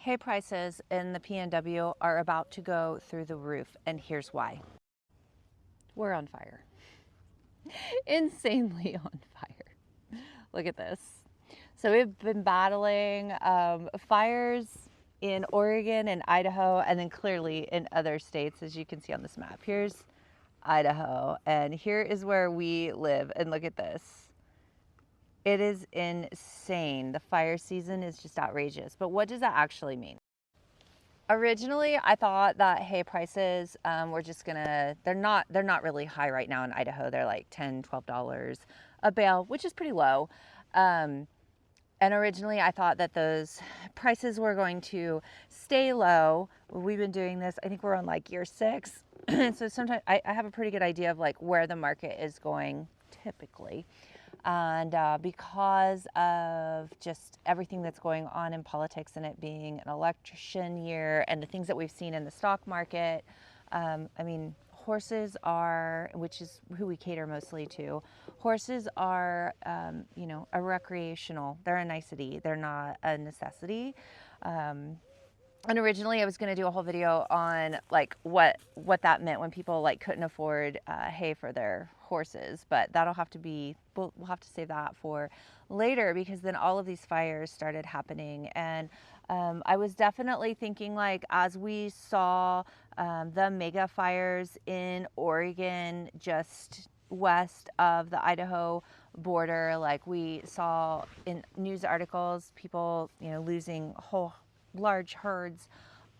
Hay prices in the PNW are about to go through the roof, and here's why. We're on fire. Insanely on fire. Look at this. So we've been battling fires in Oregon and Idaho, and then clearly in other states, as you can see on this map. Here's Idaho, and here is where we live, and look at this. It is insane. The fire season is just outrageous. But what does that actually mean? Originally, I thought that hay prices were just gonna, they're not really high right now in Idaho. They're like $10, $12 a bale, which is pretty low. And originally I thought that those prices were going to stay low. We've been doing this, I think we're on like year 6. So sometimes I have a pretty good idea of like where the market is going typically. And because of just everything that's going on in politics and it being an election year and the things that we've seen in the stock market, I mean, horses are, which is who we cater mostly to, horses are, you know, a recreational, they're a nicety, they're not a necessity. And originally I was going to do a whole video on like what that meant when people like couldn't afford hay for their horses, but that'll have to be, we'll have to save that for later, because then all of these fires started happening. And I was definitely thinking, like, as we saw the mega fires in Oregon just west of the Idaho border, like we saw in news articles, people, you know, losing whole large herds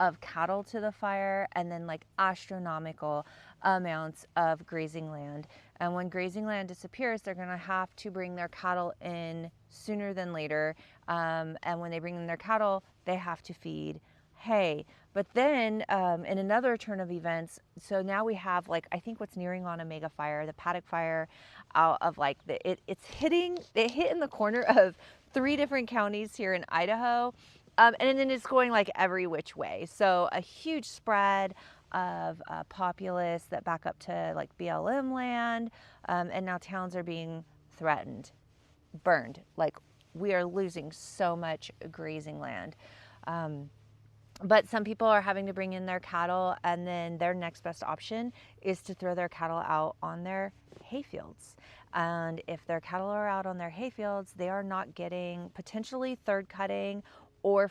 of cattle to the fire, and then like astronomical amounts of grazing land. And when grazing land disappears, they're going to have to bring their cattle in sooner than later. And when they bring in their cattle, they have to feed hay. But then in another turn of events, so now we have like, I think what's nearing on a mega fire, the Paddock fire, out of like it hit in the corner of 3 different counties here in Idaho. And then it's going like every which way. So a huge spread of populace that back up to like BLM land. And now towns are being threatened, burned. Like we are losing so much grazing land. But some people are having to bring in their cattle, and then their next best option is to throw their cattle out on their hay fields. And if their cattle are out on their hay fields, they are not getting potentially third cutting or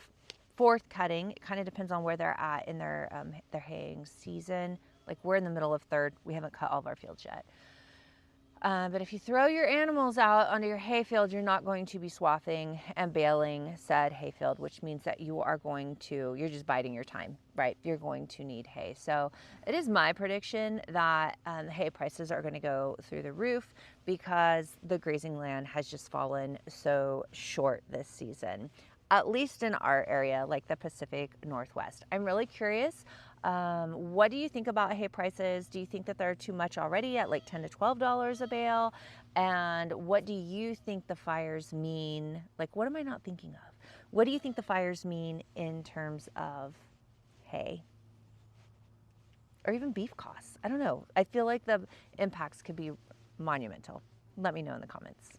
fourth cutting. It kind of depends on where they're at in their haying season. Like we're in the middle of third. We haven't cut all of our fields yet. But if you throw your animals out onto your hayfield, you're not going to be swathing and baling said hayfield, which means that you're just biding your time, right? You're going to need hay. So it is my prediction that hay prices are going to go through the roof because the grazing land has just fallen so short this season, at least in our area, like the Pacific Northwest. I'm really curious. What do you think about hay prices? Do you think that they're too much already at like $10 to $12 a bale? And what do you think the fires mean? Like, what am I not thinking of? What do you think the fires mean in terms of hay? Or even beef costs? I don't know. I feel like the impacts could be monumental. Let me know in the comments.